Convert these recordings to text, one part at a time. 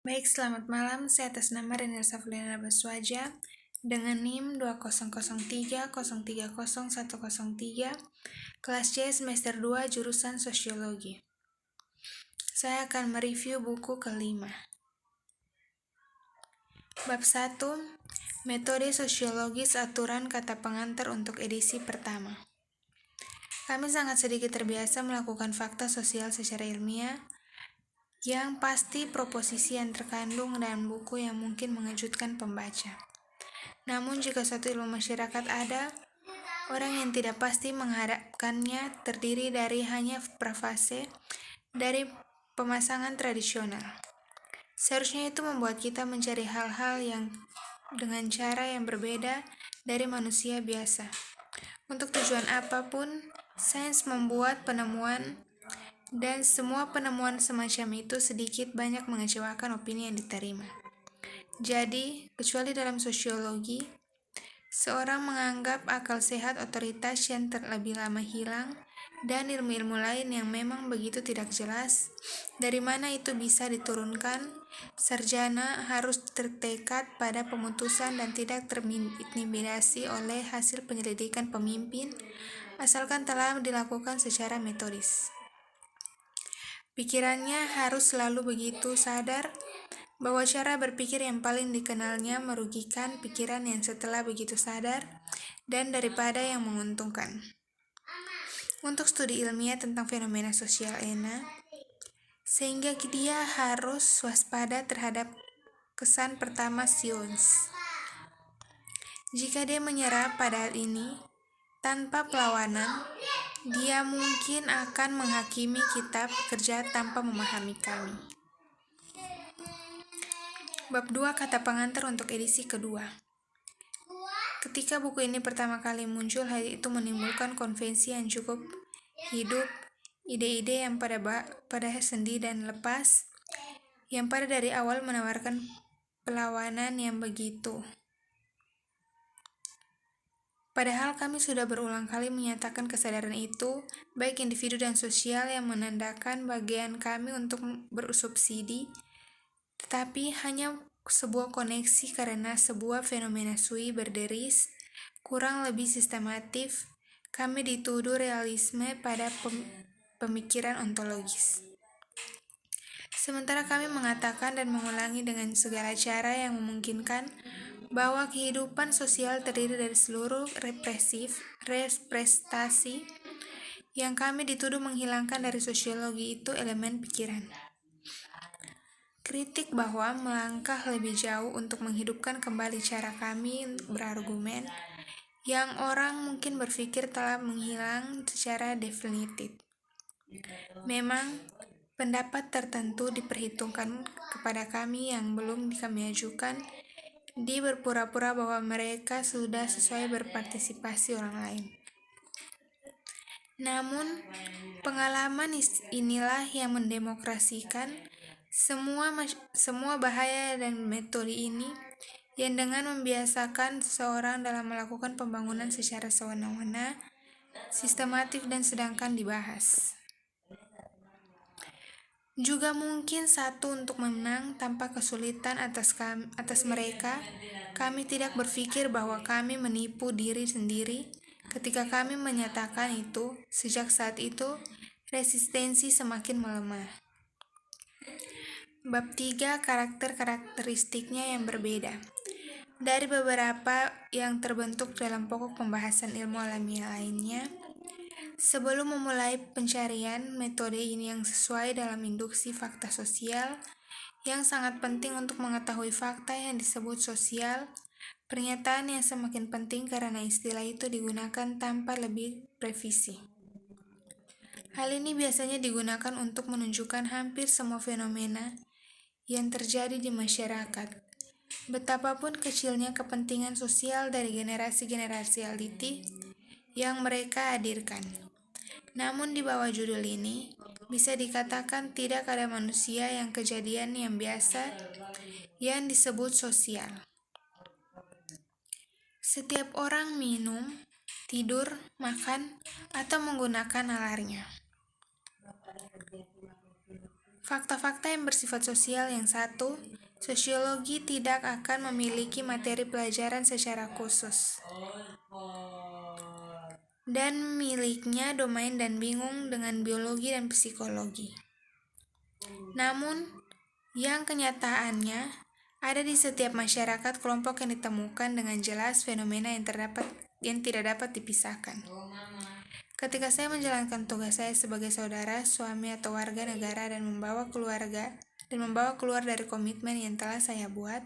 Baik, selamat malam. Saya atas nama Renil Safliana Baswaja dengan NIM 2003030103, kelas C semester 2 jurusan Sosiologi. Saya akan mereview buku kelima. Bab 1, Metode Sosiologis Aturan Kata Pengantar untuk edisi pertama. Kami sangat sedikit terbiasa melakukan fakta sosial secara ilmiah, yang pasti proposisi yang terkandung dalam buku yang mungkin mengejutkan pembaca. Namun jika suatu ilmu masyarakat ada, orang yang tidak pasti menghadapkannya terdiri dari hanya prafase dari pemasangan tradisional. Seharusnya itu membuat kita mencari hal-hal yang dengan cara yang berbeda dari manusia biasa. Untuk tujuan apapun, sains membuat penemuan, dan semua penemuan semacam itu sedikit banyak mengecewakan opini yang diterima. Jadi, kecuali dalam sosiologi, seorang menganggap akal sehat otoritas yang terlebih lama hilang, dan ilmu-ilmu lain yang memang begitu tidak jelas, dari mana itu bisa diturunkan, sarjana harus tertekad pada pemutusan dan tidak terintimidasi oleh hasil penyelidikan pemimpin, asalkan telah dilakukan secara metodis. Pikirannya harus selalu begitu sadar bahwa cara berpikir yang paling dikenalnya merugikan pikiran yang setelah begitu sadar dan daripada yang menguntungkan. Untuk studi ilmiah tentang fenomena sosial ENA, sehingga dia harus waspada terhadap kesan pertama Sions. Jika dia menyerah pada hal ini tanpa perlawanan, dia mungkin akan menghakimi kita pekerja tanpa memahami kami. Bab 2, Kata Pengantar untuk edisi kedua. Ketika buku ini pertama kali muncul, hal itu menimbulkan konvensi yang cukup hidup, ide-ide yang pada sendi dan lepas, yang pada dari awal menawarkan perlawanan yang begitu. Padahal kami sudah berulang kali menyatakan kesadaran itu, baik individu dan sosial yang menandakan bagian kami untuk bersubsidi, tetapi hanya sebuah koneksi karena sebuah fenomena sui berderis, kurang lebih sistematif, kami dituduh realisme pada pemikiran ontologis. Sementara kami mengatakan dan mengulangi dengan segala cara yang memungkinkan bahwa kehidupan sosial terdiri dari seluruh representasi yang kami dituduh menghilangkan dari sosiologi itu elemen pikiran. Kritik bahwa melangkah lebih jauh untuk menghidupkan kembali cara kami berargumen yang orang mungkin berpikir telah menghilang secara definitif. Memang, pendapat tertentu diperhitungkan kepada kami yang belum kami ajukan, di berpura-pura bahwa mereka sudah sesuai berpartisipasi orang lain. Namun, pengalaman inilah yang mendemokrasikan semua bahaya dan metode ini, yang dengan membiasakan seseorang dalam melakukan pembangunan secara sewenang-wenang, sistematif dan sedangkan dibahas. Juga mungkin satu untuk menang tanpa kesulitan atas mereka, kami tidak berpikir bahwa kami menipu diri sendiri ketika kami menyatakan itu. Sejak saat itu, resistensi semakin melemah. Bab 3, Karakteristiknya yang berbeda. Dari beberapa yang terbentuk dalam pokok pembahasan ilmu alamiah lainnya, sebelum memulai pencarian metode ini yang sesuai dalam induksi fakta sosial, yang sangat penting untuk mengetahui fakta yang disebut sosial, pernyataan yang semakin penting karena istilah itu digunakan tanpa lebih revisi. Hal ini biasanya digunakan untuk menunjukkan hampir semua fenomena yang terjadi di masyarakat. Betapapun kecilnya kepentingan sosial dari generasi-generasi elite yang mereka hadirkan. Namun di bawah judul ini, bisa dikatakan tidak ada manusia yang kejadian yang biasa yang disebut sosial. Setiap orang minum, tidur, makan, atau menggunakan nalarnya. Fakta-fakta yang bersifat sosial yang satu, sosiologi tidak akan memiliki materi pelajaran secara khusus dan miliknya domain dan bingung dengan biologi dan psikologi. Namun, yang kenyataannya ada di setiap masyarakat kelompok yang ditemukan dengan jelas fenomena yang tidak dapat dipisahkan. Ketika saya menjalankan tugas saya sebagai saudara, suami atau warga negara dan membawa keluar dari komitmen yang telah saya buat,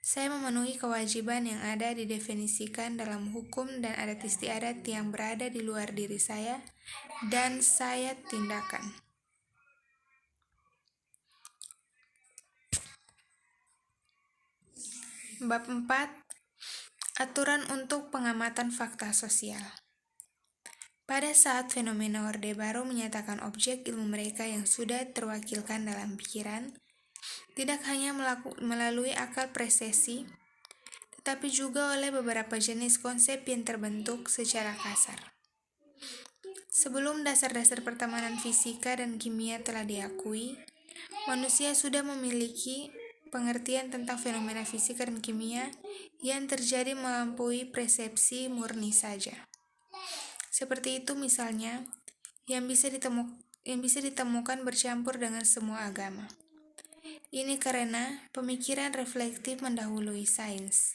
saya memenuhi kewajiban yang ada didefinisikan dalam hukum dan adat istiadat yang berada di luar diri saya dan saya tindakan. Bab 4. Aturan untuk pengamatan fakta sosial. Pada saat fenomena Orde Baru menyatakan objek ilmu mereka yang sudah terwakilkan dalam pikiran, tidak hanya melalui akal presesi, tetapi juga oleh beberapa jenis konsep yang terbentuk secara kasar. Sebelum dasar-dasar pertemanan fisika dan kimia telah diakui, manusia sudah memiliki pengertian tentang fenomena fisika dan kimia yang terjadi melampaui persepsi murni saja. Seperti itu misalnya, yang bisa ditemukan bercampur dengan semua agama. Ini karena pemikiran reflektif mendahului sains,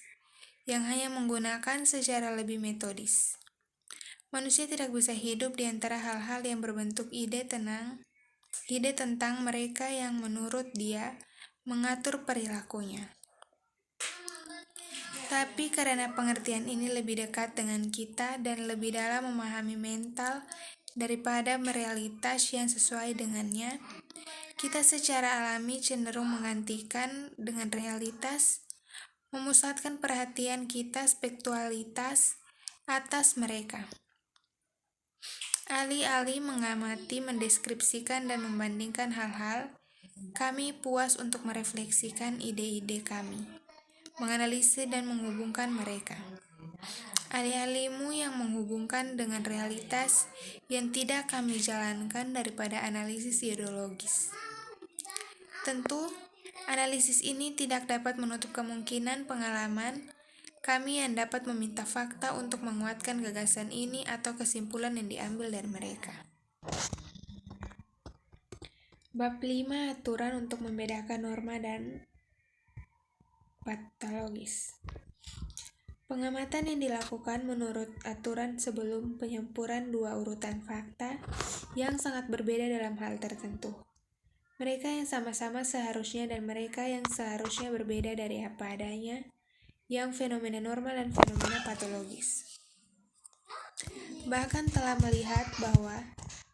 yang hanya menggunakan secara lebih metodis. Manusia tidak bisa hidup di antara hal-hal yang berbentuk ide tentang mereka yang menurut dia mengatur perilakunya. Tapi karena pengertian ini lebih dekat dengan kita dan lebih dalam memahami mental daripada realitas yang sesuai dengannya, kita secara alami cenderung menggantikan dengan realitas, memusatkan perhatian kita spektualitas atas mereka. Alih-alih mengamati, mendeskripsikan, dan membandingkan hal-hal, kami puas untuk merefleksikan ide-ide kami, menganalisis dan menghubungkan mereka. Alih-alihmu yang menghubungkan dengan realitas yang tidak kami jalankan daripada analisis ideologis. Tentu, analisis ini tidak dapat menutup kemungkinan pengalaman kami yang dapat meminta fakta untuk menguatkan gagasan ini atau kesimpulan yang diambil dari mereka. Bab 5. Aturan untuk membedakan norma dan patologis. Pengamatan yang dilakukan menurut aturan sebelum penyempurnaan dua urutan fakta yang sangat berbeda dalam hal tertentu. Mereka yang sama-sama seharusnya dan mereka yang seharusnya berbeda dari apa adanya, yang fenomena normal dan fenomena patologis. Bahkan telah melihat bahwa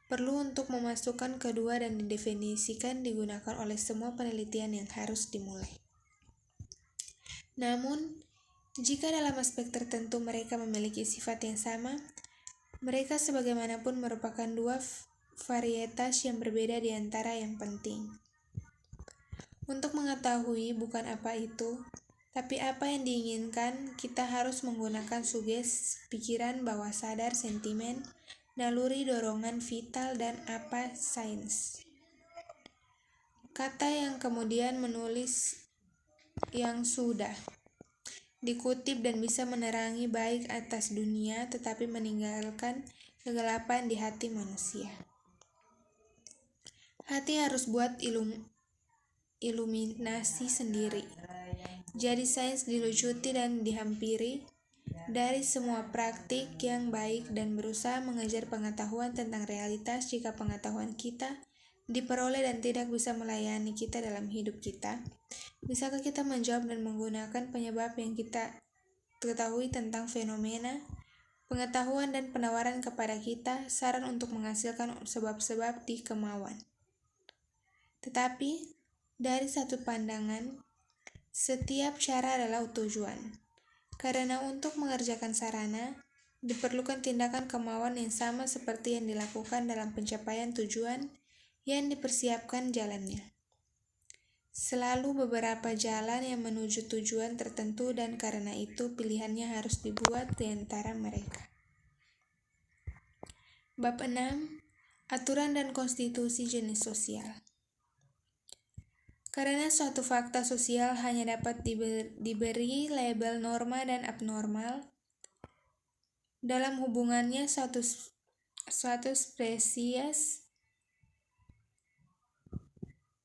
perlu untuk memasukkan kedua dan didefinisikan digunakan oleh semua penelitian yang harus dimulai. Namun, jika dalam aspek tertentu mereka memiliki sifat yang sama, mereka sebagaimanapun merupakan dua varietas yang berbeda di antara yang penting. Untuk mengetahui bukan apa itu, tapi apa yang diinginkan, kita harus menggunakan suges, pikiran, bawah sadar, sentimen, naluri, dorongan vital, dan apa sains. Kata yang kemudian menulis yang sudah dikutip dan bisa menerangi baik atas dunia, tetapi meninggalkan kegelapan di hati manusia. Hati harus buat iluminasi sendiri. Jadi sains dilucuti dan dihampiri dari semua praktik yang baik dan berusaha mengejar pengetahuan tentang realitas jika pengetahuan kita diperoleh dan tidak bisa melayani kita dalam hidup kita. Bisakah kita menjawab dan menggunakan penyebab yang kita ketahui tentang fenomena, pengetahuan dan penawaran kepada kita, saran untuk menghasilkan sebab-sebab di kemauan. Tetapi, dari satu pandangan, setiap cara adalah tujuan. Karena untuk mengerjakan sarana, diperlukan tindakan kemauan yang sama seperti yang dilakukan dalam pencapaian tujuan yang dipersiapkan jalannya. Selalu beberapa jalan yang menuju tujuan tertentu dan karena itu pilihannya harus dibuat di antara mereka. Bab 6. Aturan dan konstitusi jenis sosial. Karena suatu fakta sosial hanya dapat diberi label norma dan abnormal dalam hubungannya suatu spesies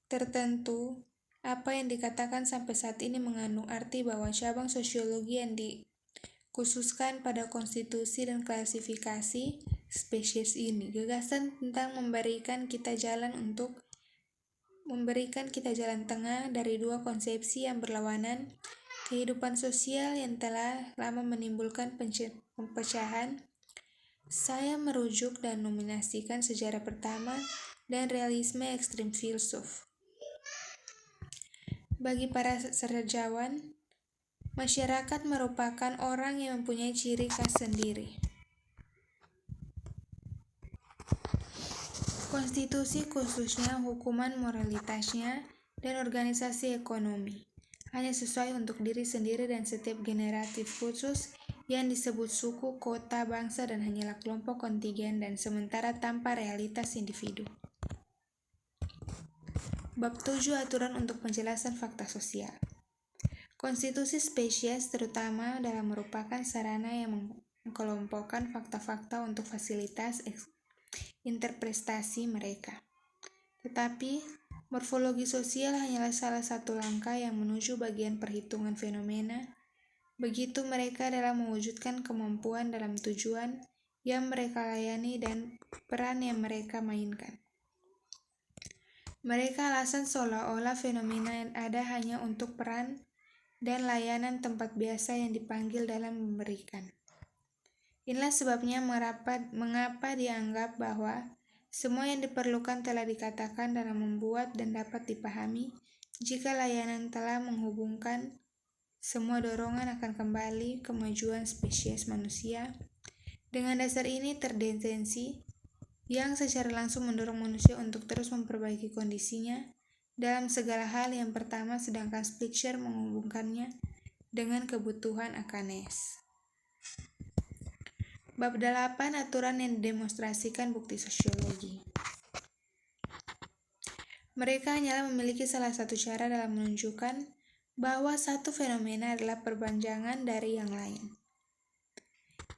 tertentu. Apa yang dikatakan sampai saat ini mengandung arti bahwa cabang sosiologi yang dikhususkan pada konstitusi dan klasifikasi spesies ini, gagasan tentang memberikan kita jalan tengah dari dua konsepsi yang berlawanan, kehidupan sosial yang telah lama menimbulkan pemecahan. Saya merujuk dan nominasikan sejarah pertama dan realisme ekstrim filsuf. Bagi para sejarawan, masyarakat merupakan orang yang mempunyai ciri khas sendiri. Konstitusi, khususnya hukuman moralitasnya dan organisasi ekonomi, hanya sesuai untuk diri sendiri dan setiap generatif khusus yang disebut suku, kota, bangsa, dan hanyalah kelompok kontingen dan sementara tanpa realitas individu. Bab 7. Aturan untuk penjelasan fakta sosial. Konstitusi spesies terutama dalam merupakan sarana yang mengkelompokkan fakta-fakta untuk fasilitas interpretasi mereka. Tetapi, morfologi sosial hanyalah salah satu langkah yang menuju bagian perhitungan fenomena. Begitu mereka dalam mewujudkan kemampuan dalam tujuan yang mereka layani dan peran yang mereka mainkan. Mereka alasan seolah-olah fenomena yang ada hanya untuk peran dan layanan tempat biasa yang dipanggil dalam memberikan. Inilah sebabnya mengapa dianggap bahwa semua yang diperlukan telah dikatakan dalam membuat dan dapat dipahami jika layanan telah menghubungkan semua dorongan akan kembali kemajuan spesies manusia. Dengan dasar ini terdeteksi yang secara langsung mendorong manusia untuk terus memperbaiki kondisinya dalam segala hal. Yang pertama, sedangkan Spitzer menghubungkannya dengan kebutuhan akanes. Bab 8. Aturan yang didemonstrasikan bukti sosiologi. Mereka hanyalah memiliki salah satu cara dalam menunjukkan bahwa satu fenomena adalah perpanjangan dari yang lain.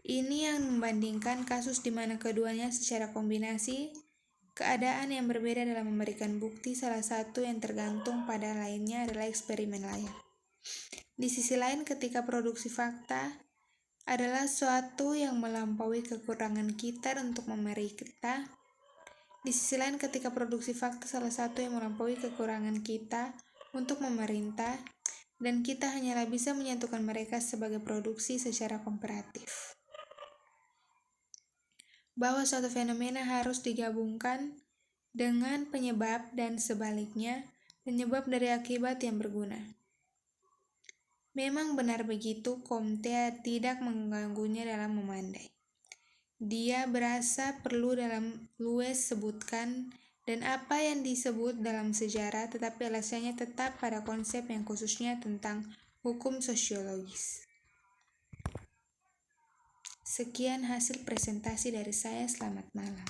Ini yang membandingkan kasus di mana keduanya secara kombinasi keadaan yang berbeda dalam memberikan bukti. Salah satu yang tergantung pada lainnya adalah eksperimen layar. Di sisi lain, ketika produksi fakta adalah suatu yang melampaui kekurangan kita untuk memeriksa. Di sisi lain, ketika produksi fakta salah satu yang melampaui kekurangan kita untuk memerintah, dan kita hanyalah bisa menyatukan mereka sebagai produksi secara komparatif. Bahwa suatu fenomena harus digabungkan dengan penyebab dan sebaliknya, penyebab dari akibat yang berguna. Memang benar begitu, Comte tidak mengganggunya dalam memandai. Dia berasa perlu dalam Louis sebutkan dan apa yang disebut dalam sejarah, tetapi alasannya tetap pada konsep yang khususnya tentang hukum sosiologis. Sekian hasil presentasi dari saya, selamat malam.